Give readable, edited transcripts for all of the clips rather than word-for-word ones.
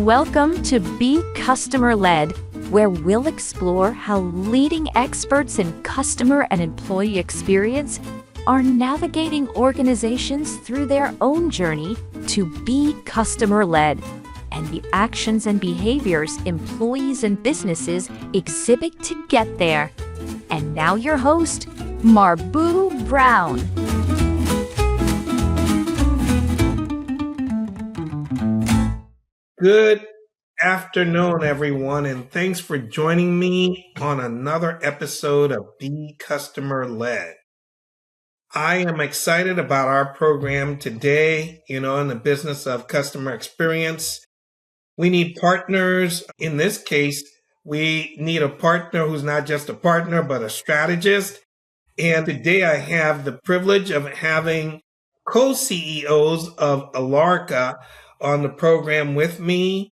Welcome to Be Customer Led, where we'll explore how leading experts in customer and employee experience are navigating organizations through their own journey to be customer led, and the actions and behaviors employees and businesses exhibit to get there. And now your host, Marbu Brown. Good afternoon, everyone, and thanks for joining me on another episode of Be Customer Led. I am excited about our program today, in the business of customer experience. We need partners. In this case, we need a partner who's not just a partner, but a strategist. And today I have the privilege of having co-CEOs of Alorica on the program with me.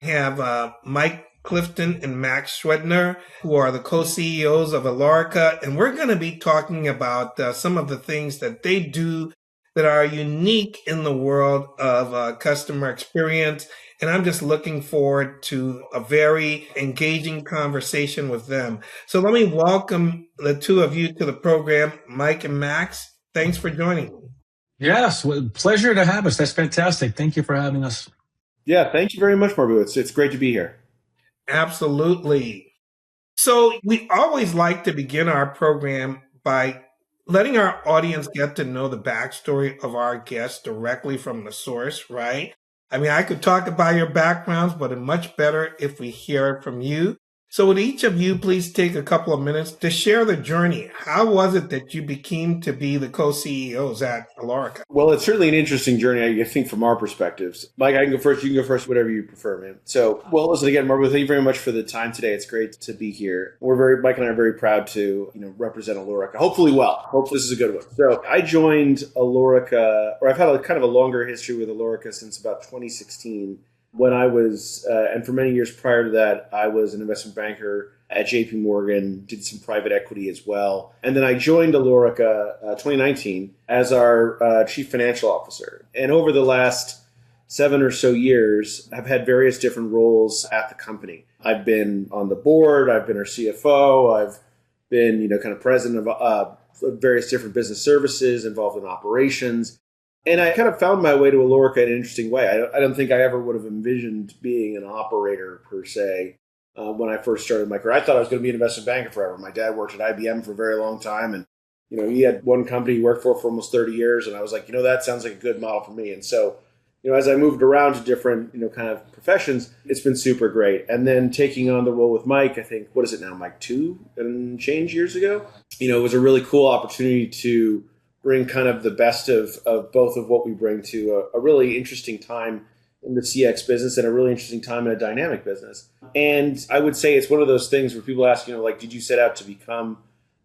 I have Mike Clifton and Max Schwendner, who are the co-CEOs of Alorica, and we're going to be talking about some of the things that they do that are unique in the world of customer experience. And I'm just looking forward to a very engaging conversation with them. So let me welcome the two of you to the program, Mike and Max. Thanks for joining me. Yes, pleasure to have us. That's fantastic. Thank you for having us. Yeah, thank you very much, Marbu. It's great to be here. Absolutely. So we always like to begin our program by letting our audience get to know the backstory of our guests directly from the source, right? I mean, I could talk about your backgrounds, but it's much better if we hear it from you. So would each of you please take a couple of minutes to share the journey? How was it that you became to be the co-CEOs at Alorica? Well, it's certainly an interesting journey, I think, from our perspectives. Mike, I can go first. You can go first, whatever you prefer, man. So, listen, again, Marbu, thank you very much for the time today. It's great to be here. Mike and I are very proud to, represent Alorica. Hopefully well. Hopefully this is a good one. So I joined Alorica, or I've had a kind of a longer history with Alorica since about 2016. When I was, and for many years prior to that, I was an investment banker at JP Morgan, did some private equity as well. And then I joined Alorica 2019 as our chief financial officer. And over the last 7 or so years, I've had various different roles at the company. I've been on the board, I've been our CFO, I've been, kind of president of various different business services, involved in operations. And I kind of found my way to Alorica in an interesting way. I don't think I ever would have envisioned being an operator per se when I first started my career. I thought I was going to be an investment banker forever. My dad worked at IBM for a very long time. And, he had one company he worked for almost 30 years. And I was like, that sounds like a good model for me. And so, as I moved around to different, kind of professions, it's been super great. And then taking on the role with Mike, I think, what is it now, Mike, 2 and change years ago? It was a really cool opportunity to bring kind of the best of both of what we bring to a really interesting time in the CX business and a really interesting time in a dynamic business. And I would say it's one of those things where people ask, did you set out to become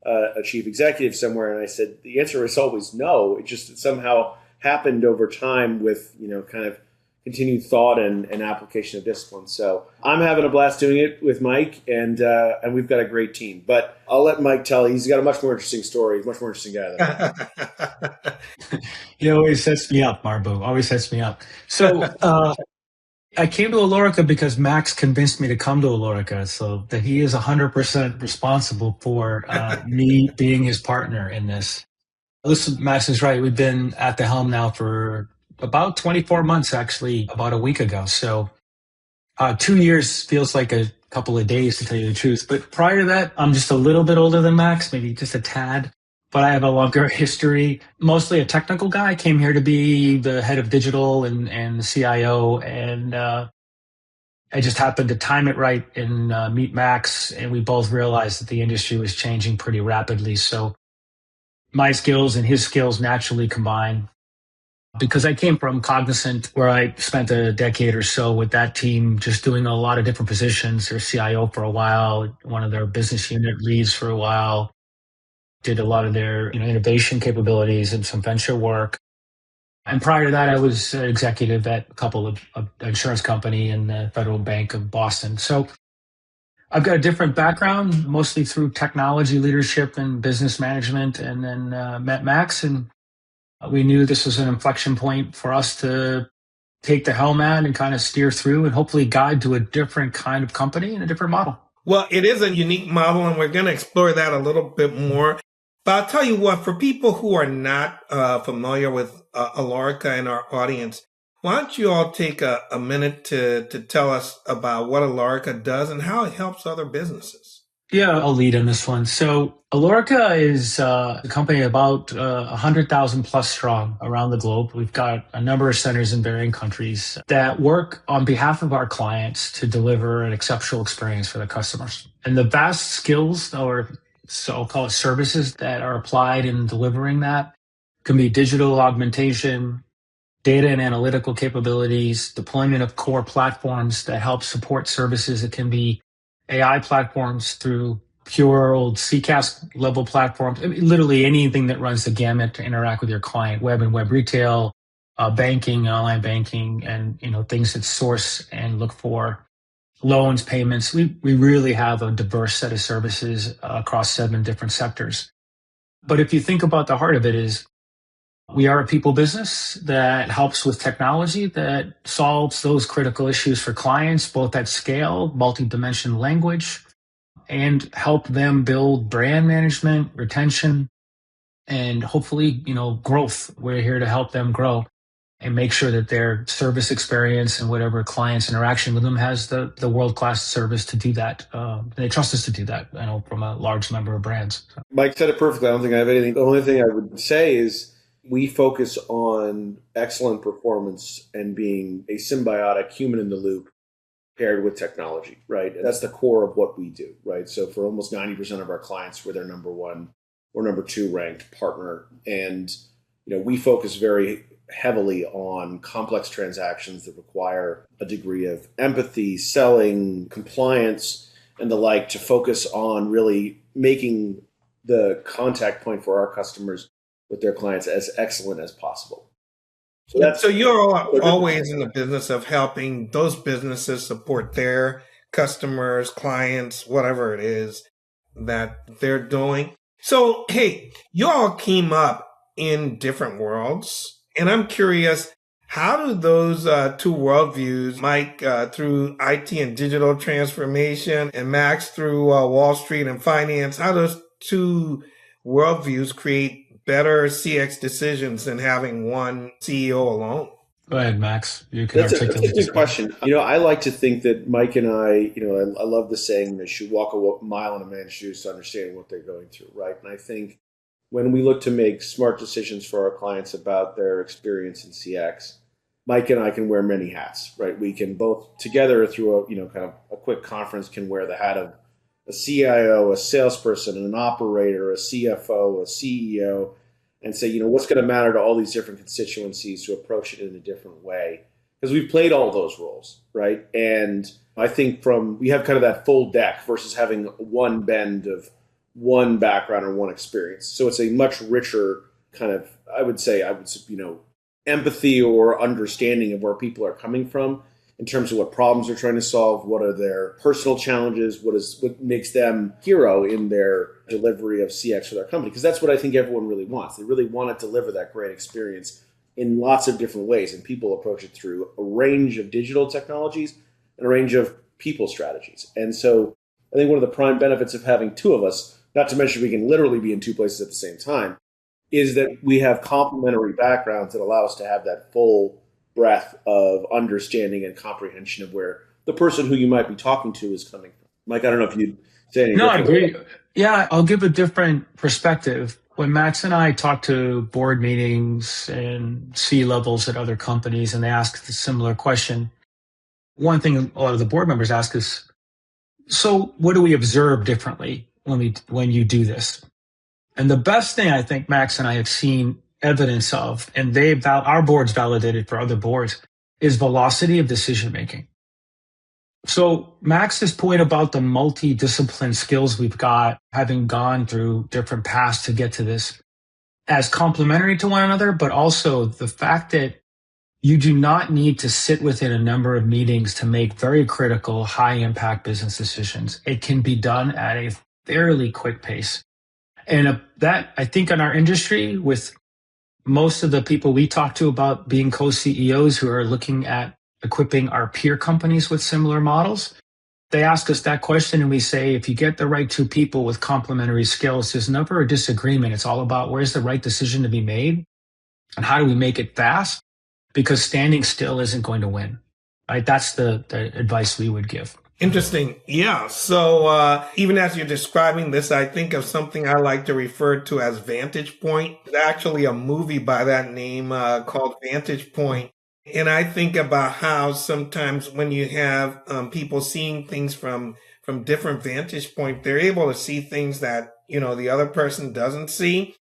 a chief executive somewhere? And I said, the answer is always no. It just somehow happened over time with, kind of continued thought and application of discipline. So I'm having a blast doing it with Mike, and we've got a great team. But I'll let Mike tell you. He's got a much more interesting story. He's a much more interesting guy than I. He always sets me up, Marbu. Always sets me up. So I came to Alorica because Max convinced me to come to Alorica, so that he is 100% responsible for me being his partner in this. Listen, Max is right. We've been at the helm now for about 24 months, actually, about a week ago. So 2 years feels like a couple of days, to tell you the truth. But prior to that, I'm just a little bit older than Max, maybe just a tad. But I have a longer history, mostly a technical guy. I came here to be the head of digital and the CIO. And I just happened to time it right and meet Max. And we both realized that the industry was changing pretty rapidly. So my skills and his skills naturally combined. Because I came from Cognizant, where I spent a decade or so with that team, just doing a lot of different positions. Their CIO for a while, one of their business unit leads for a while, did a lot of their innovation capabilities and some venture work. And prior to that, I was an executive at a couple of insurance company and the Federal Bank of Boston. So I've got a different background, mostly through technology leadership and business management, and then met Max, and we knew this was an inflection point for us to take the helm at and kind of steer through and hopefully guide to a different kind of company and a different model. Well, it is a unique model, and we're going to explore that a little bit more. But I'll tell you what, for people who are not familiar with Alorica in our audience, why don't you all take a minute to tell us about what Alorica does and how it helps other businesses? Yeah, I'll lead on this one. So Alorica is a company about 100,000 plus strong around the globe. We've got a number of centers in varying countries that work on behalf of our clients to deliver an exceptional experience for their customers. And the vast skills, or so I'll call it services, that are applied in delivering that can be digital augmentation, data and analytical capabilities, deployment of core platforms that help support services. It can be AI platforms through pure old CCaaS level platforms. I mean, literally anything that runs the gamut to interact with your client, web and web retail, banking, online banking, and things that source and look for loans, payments. We really have a diverse set of services across 7 different sectors. But if you think about the heart of it is, we are a people business that helps with technology that solves those critical issues for clients, both at scale, multi-dimensional language, and help them build brand management, retention, and hopefully, growth. We're here to help them grow and make sure that their service experience and whatever client's interaction with them has the world-class service to do that. They trust us to do that, from a large number of brands. Mike said it perfectly. I don't think I have anything. The only thing I would say is, we focus on excellent performance and being a symbiotic human in the loop paired with technology, right? That's the core of what we do, right? So for almost 90% of our clients, we're their number 1 or number 2 ranked partner. And, we focus very heavily on complex transactions that require a degree of empathy, selling, compliance, and the like, to focus on really making the contact point for our customers with their clients as excellent as possible. So you're always in the business of helping those businesses support their customers, clients, whatever it is that they're doing. So, hey, you all came up in different worlds, and I'm curious, how do those 2 worldviews, Mike through IT and digital transformation, and Max through Wall Street and finance, how those 2 worldviews create better CX decisions than having one CEO alone? Go ahead, Max. You can articulate. That's a good question. I like to think that Mike and I love the saying that you walk a mile in a man's shoes to understanding what they're going through, right? And I think when we look to make smart decisions for our clients about their experience in CX, Mike and I can wear many hats, right? We can both together through kind of a quick conference can wear the hat of a CIO, a salesperson, an operator, a CFO, a CEO, and say, what's going to matter to all these different constituencies to approach it in a different way? Because we've played all those roles, right? And I think we have kind of that full deck versus having one bend of one background or one experience. So it's a much richer kind of, empathy or understanding of where people are coming from in terms of what problems they're trying to solve, what are their personal challenges, what makes them hero in their delivery of CX for their company. Because that's what I think everyone really wants. They really want to deliver that great experience in lots of different ways, and people approach it through a range of digital technologies and a range of people strategies. And so I think one of the prime benefits of having 2 of us, not to mention we can literally be in 2 places at the same time, is that we have complementary backgrounds that allow us to have that full breadth of understanding and comprehension of where the person who you might be talking to is coming from. Mike, I don't know if you'd say anything. No, I agree. Yeah, I'll give a different perspective. When Max and I talk to board meetings and C-levels at other companies and they ask the similar question, one thing a lot of the board members ask is, so what do we observe differently when you do this? And the best thing I think Max and I have seen evidence of, and our board's validated for other boards, is velocity of decision making. So Max's point about the multidiscipline skills we've got, having gone through different paths to get to this, as complementary to one another, but also the fact that you do not need to sit within a number of meetings to make very critical, high impact business decisions. It can be done at a fairly quick pace. And that, I think, in our industry, with most of the people we talk to about being co-CEOs who are looking at equipping our peer companies with similar models, they ask us that question and we say, if you get the right two people with complementary skills, there's never a disagreement. It's all about where's the right decision to be made and how do we make it fast? Because standing still isn't going to win, right? That's the advice we would give. Interesting. Yeah. So even as you're describing this, I think of something I like to refer to as Vantage Point. There's actually a movie by that name called Vantage Point. And I think about how sometimes when you have people seeing things from different vantage point, they're able to see things that, the other person doesn't see.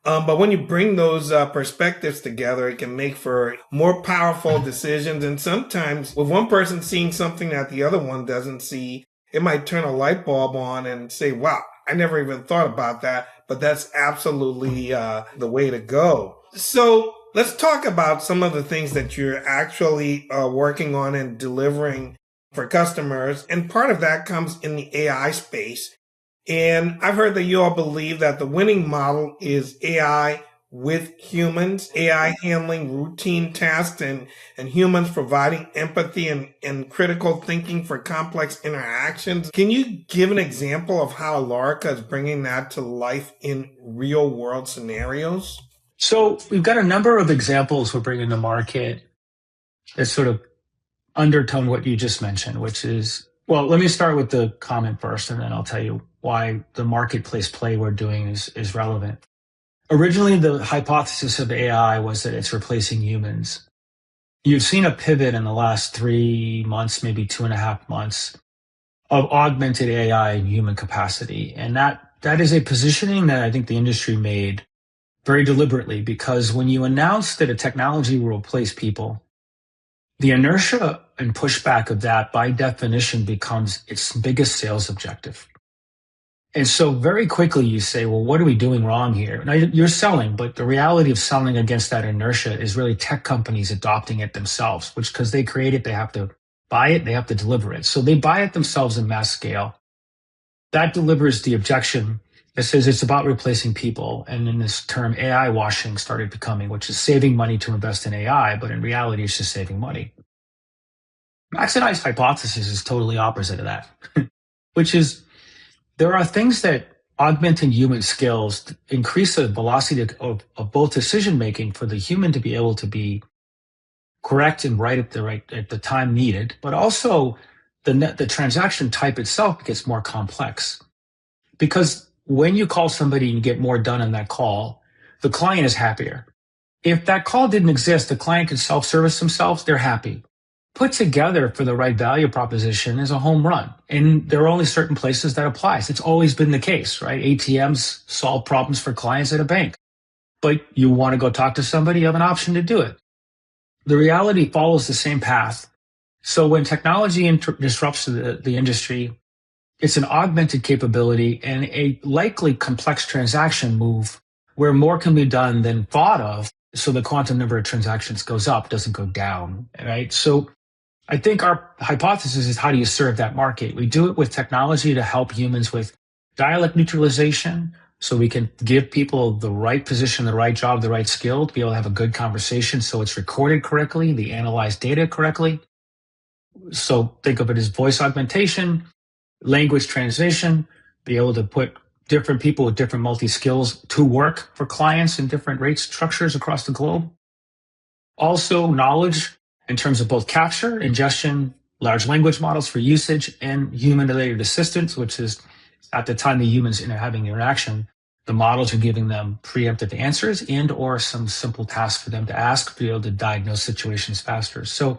But when you bring those perspectives together, it can make for more powerful decisions. And sometimes with one person seeing something that the other one doesn't see, it might turn a light bulb on and say, wow, I never even thought about that. But that's absolutely the way to go. So let's talk about some of the things that you're actually working on and delivering for customers. And part of that comes in the AI space. And I've heard that you all believe that the winning model is AI with humans, AI handling routine tasks and humans providing empathy and critical thinking for complex interactions. Can you give an example of how Alorica is bringing that to life in real world scenarios? So we've got a number of examples we're bringing to market that sort of undertone what you just mentioned, which is, well, let me start with the comment first, and then I'll tell you why the marketplace play we're doing is relevant. Originally, the hypothesis of AI was that it's replacing humans. You've seen a pivot in the last 3 months, maybe 2.5 months, of augmented AI in human capacity. And that is a positioning that I think the industry made very deliberately, because when you announce that a technology will replace people, the inertia and pushback of that, by definition, becomes its biggest sales objective. And so very quickly you say, well, what are we doing wrong here? Now you're selling, but the reality of selling against that inertia is really tech companies adopting it themselves, which because they create it, they have to buy it, they have to deliver it. So they buy it themselves in mass scale. That delivers the objection that says it's about replacing people. And then this term AI washing started becoming, which is saving money to invest in AI, but in reality, it's just saving money. Max and I's hypothesis is totally opposite of that, which is there are things that augmenting human skills increase the velocity of both decision making for the human to be able to be correct and right at the time needed, but also the transaction type itself gets more complex. Because when you call somebody and you get more done on that call, the client is happier. If that call didn't exist, the client could self-service themselves, they're happy. Put together for the right value proposition is a home run. And there are only certain places that applies. It's always been the case, right? ATMs solve problems for clients at a bank. But you want to go talk to somebody, you have an option to do it. The reality follows the same path. So when technology disrupts the industry, it's an augmented capability and a likely complex transaction move where more can be done than thought of. So the quantum number of transactions goes up, doesn't go down, right? So I think our hypothesis is, how do you serve that market? We do it with technology to help humans with dialect neutralization, so we can give people the right position, the right job, the right skill to be able to have a good conversation so it's recorded correctly, the analyzed data correctly. So think of it as voice augmentation, language translation, be able to put different people with different multi-skills to work for clients in different rate structures across the globe. Also knowledge in terms of both capture, ingestion, large language models for usage, and human-related assistance, which is at the time the humans are having the interaction, the models are giving them preemptive answers and or some simple tasks for them to ask to be able to diagnose situations faster. So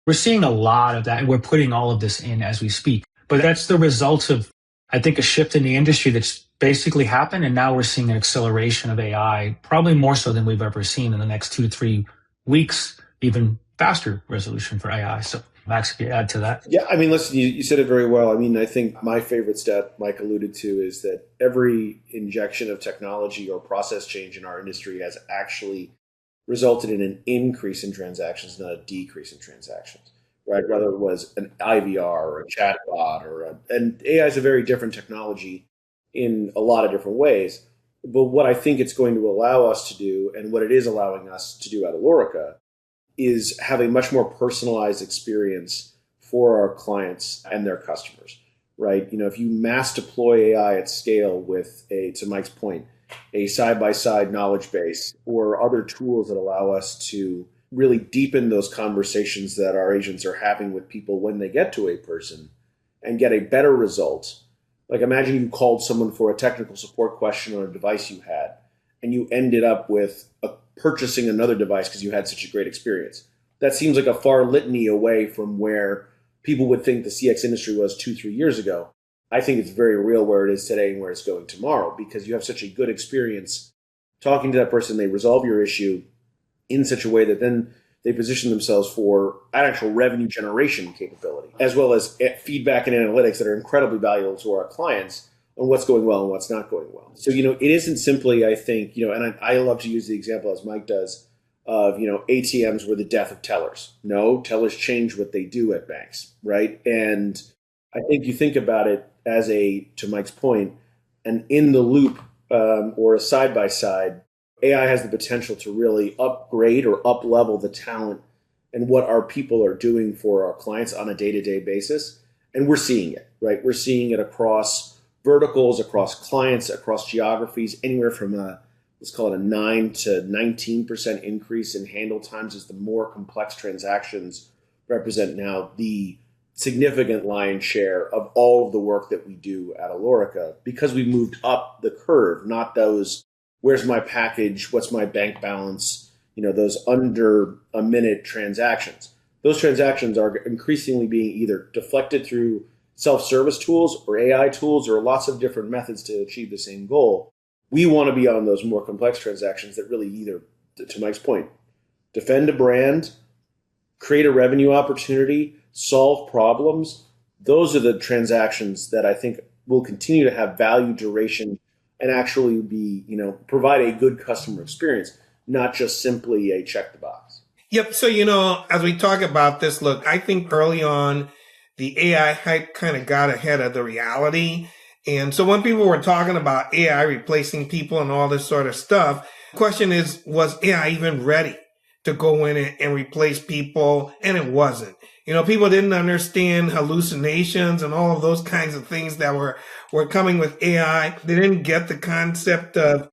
we're seeing a lot of that, and we're putting all of this in as we speak. But that's the result of, I think, a shift in the industry that's basically happened, and now we're seeing an acceleration of AI, probably more so than we've ever seen in the next 2 to 3 weeks, even faster resolution for AI. So Max, could you add to that? Yeah, I mean, listen, you said it very well. I mean, I think my favorite stat Mike alluded to is that every injection of technology or process change in our industry has actually resulted in an increase in transactions, not a decrease in transactions, right? Whether it was an IVR or a chatbot and AI is a very different technology in a lot of different ways. But what I think it's going to allow us to do, and what it is allowing us to do at Alorica, is have a much more personalized experience for our clients and their customers, right? If you mass deploy AI at scale with to Mike's point, a side-by-side knowledge base or other tools that allow us to really deepen those conversations that our agents are having with people when they get to a person and get a better result. Like imagine you called someone for a technical support question on a device you had, and you ended up with purchasing another device because you had such a great experience. That seems like a far litany away from where people would think the CX industry was 2-3 years ago. I think it's very real where it is today and where it's going tomorrow, because you have such a good experience talking to that person. They resolve your issue in such a way that then they position themselves for an actual revenue generation capability, as well as feedback and analytics that are incredibly valuable to our clients on what's going well and what's not going well. So, it isn't simply, I think, and I love to use the example as Mike does of, ATMs were the death of tellers. No, tellers change what they do at banks, right? And I think you think about it as to Mike's point, an in the loop or a side-by-side, AI has the potential to really upgrade or up-level the talent and what our people are doing for our clients on a day-to-day basis. And we're seeing it, right? We're seeing it across verticals, across clients, across geographies, anywhere from let's call it a 9 to 19% increase in handle times as the more complex transactions represent now the significant lion's share of all of the work that we do at Alorica, because we moved up the curve, not those, where's my package, what's my bank balance, those under a minute transactions. Those transactions are increasingly being either deflected through self-service tools or AI tools or lots of different methods to achieve the same goal. We want to be on those more complex transactions that really either, to Mike's point, defend a brand, create a revenue opportunity, solve problems. Those are the transactions that I think will continue to have value, duration, and actually be, provide a good customer experience, not just simply a check the box. Yep. So, as we talk about this, look, I think early on, the AI hype kind of got ahead of the reality. And so when people were talking about AI replacing people and all this sort of stuff, the question is, was AI even ready to go in and replace people? And it wasn't. People didn't understand hallucinations and all of those kinds of things that were coming with AI. They didn't get the concept of,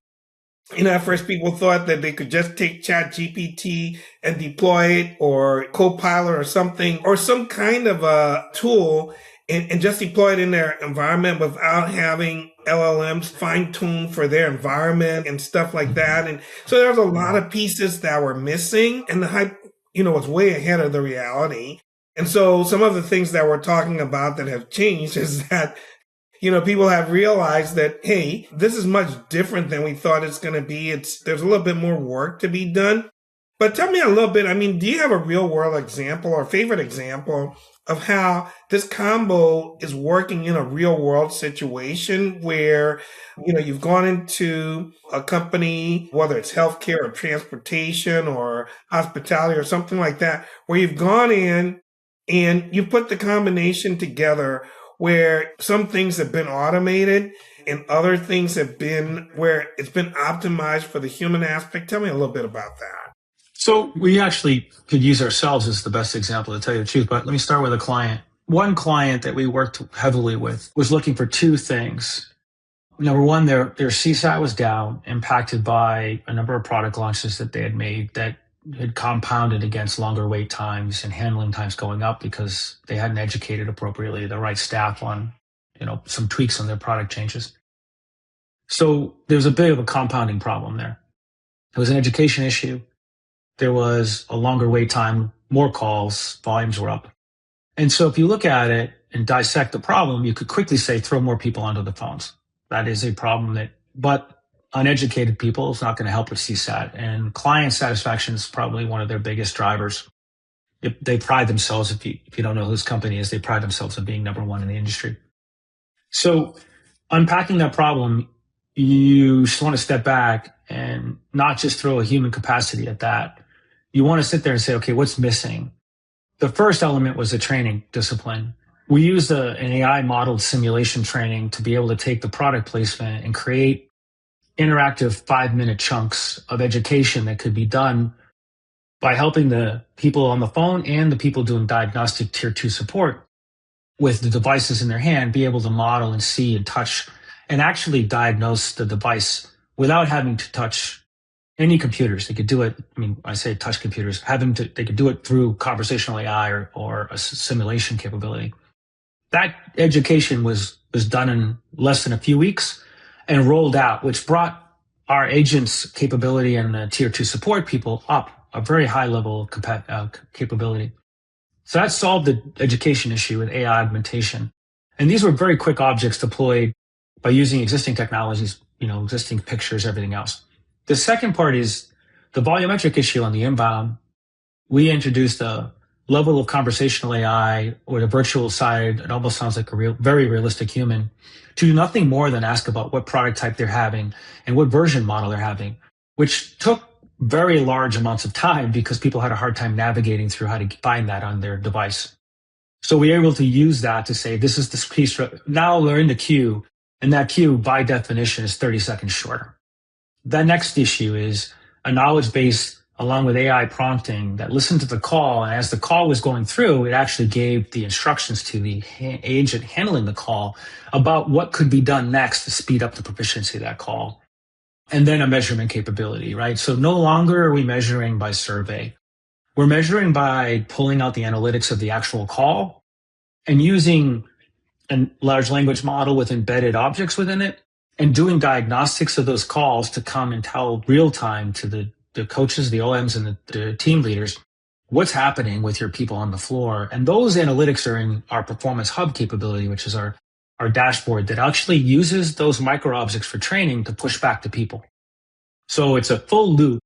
at first people thought that they could just take ChatGPT and deploy it or Copilot or something, or some kind of a tool and just deploy it in their environment without having LLMs fine-tuned for their environment and stuff like that. And so there was a lot of pieces that were missing, and the hype, was way ahead of the reality. And so some of the things that we're talking about that have changed is that, people have realized that, hey, this is much different than we thought it's going to be. There's a little bit more work to be done. But tell me a little bit, do you have a real world example or favorite example of how this combo is working in a real world situation where, you've gone into a company, whether it's healthcare or transportation or hospitality or something like that, where you've gone in and you put the combination together where some things have been automated and other things have been where it's been optimized for the human aspect? Tell me a little bit about that. So we actually could use ourselves as the best example, to tell you the truth, but let me start with a client. One client that we worked heavily with was looking for two things. Number one, their CSAT was down, impacted by a number of product launches that they had made that had compounded against longer wait times and handling times going up because they hadn't educated appropriately the right staff on, some tweaks on their product changes. So there's a bit of a compounding problem there. It was an education issue. There was a longer wait time, more calls, volumes were up. And so if you look at it and dissect the problem, you could quickly say, throw more people onto the phones. That is a problem but uneducated people is not going to help with CSAT. And client satisfaction is probably one of their biggest drivers. They pride themselves, if you don't know whose company is, they pride themselves on being number one in the industry. So unpacking that problem, you just want to step back and not just throw a human capacity at that. You want to sit there and say, okay, what's missing? The first element was the training discipline. We used an AI modeled simulation training to be able to take the product placement and create interactive 5-minute chunks of education that could be done by helping the people on the phone and the people doing diagnostic tier 2 support with the devices in their hand be able to model and see and touch and actually diagnose the device without having to touch any computers. They could do it. I mean, I say touch computers, they could do it through conversational AI or a simulation capability. That education was done in less than a few weeks and rolled out, which brought our agents' capability and the tier 2 support people up a very high level of capability. So that solved the education issue with AI augmentation. And these were very quick objects deployed by using existing technologies, existing pictures, everything else. The second part is the volumetric issue on the inbound. We introduced a level of conversational AI or the virtual side. It almost sounds like a very realistic human to do nothing more than ask about what product type they're having and what version model they're having, which took very large amounts of time because people had a hard time navigating through how to find that on their device. So we were able to use that to say, this is the piece. Now we're in the queue, and that queue by definition is 30 seconds shorter. The next issue is a knowledge base along with AI prompting that listened to the call. And as the call was going through, it actually gave the instructions to the agent handling the call about what could be done next to speed up the proficiency of that call. And then a measurement capability, right? So no longer are we measuring by survey. We're measuring by pulling out the analytics of the actual call and using a large language model with embedded objects within it and doing diagnostics of those calls to come and tell real time to the coaches, the OMs, and the team leaders what's happening with your people on the floor. And those analytics are in our Performance Hub capability, which is our dashboard that actually uses those micro objects for training to push back to people. So it's a full loop.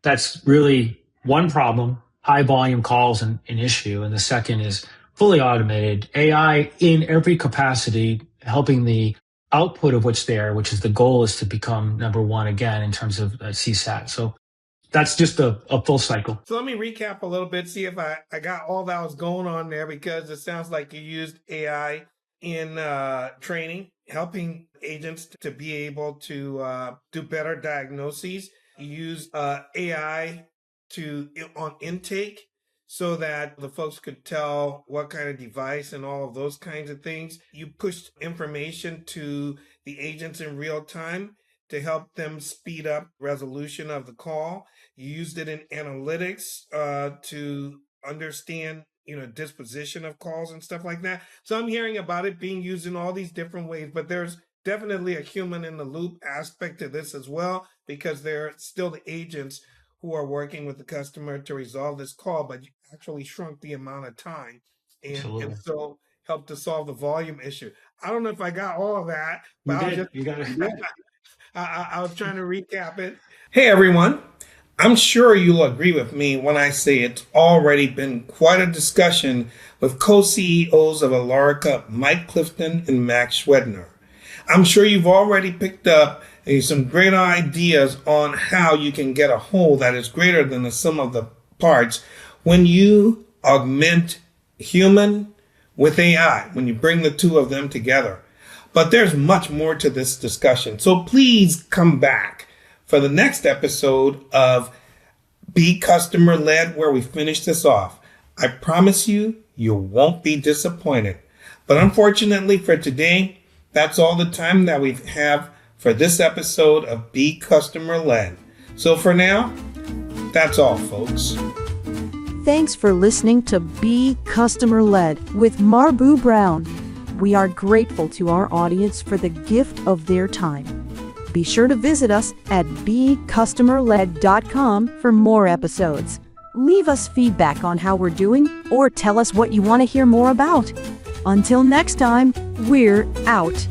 That's really one problem, high volume calls an issue. And the second is fully automated AI in every capacity, helping the output of what's there, which is the goal is to become number one again in terms of CSAT. So that's just a full cycle. So let me recap a little bit, see if I got all that was going on there, because it sounds like you used AI in training, helping agents to be able to do better diagnoses. You use AI on intake so that the folks could tell what kind of device and all of those kinds of things. You pushed information to the agents in real time to help them speed up resolution of the call. You used it in analytics to understand disposition of calls and stuff like that. So I'm hearing about it being used in all these different ways, but there's definitely a human in the loop aspect to this as well, because they're still the agents who are working with the customer to resolve this call, but you actually shrunk the amount of time and so helped to solve the volume issue. I don't know if I got all of that, but You got it. I was trying to recap it. Hey, everyone. I'm sure you'll agree with me when I say it's already been quite a discussion with co-CEOs of Alorica, Mike Clifton and Max Schwendner. I'm sure you've already picked up some great ideas on how you can get a whole that is greater than the sum of the parts when you augment human with AI, when you bring the two of them together. But there's much more to this discussion. So please come back for the next episode of Be Customer Led, where we finish this off. I promise you won't be disappointed. But unfortunately for today, that's all the time that we have for this episode of Be Customer Led. So for now, that's all, folks. Thanks for listening to Be Customer Led with Marbu Brown. We are grateful to our audience for the gift of their time. Be sure to visit us at becustomerled.com for more episodes. Leave us feedback on how we're doing or tell us what you want to hear more about. Until next time, we're out.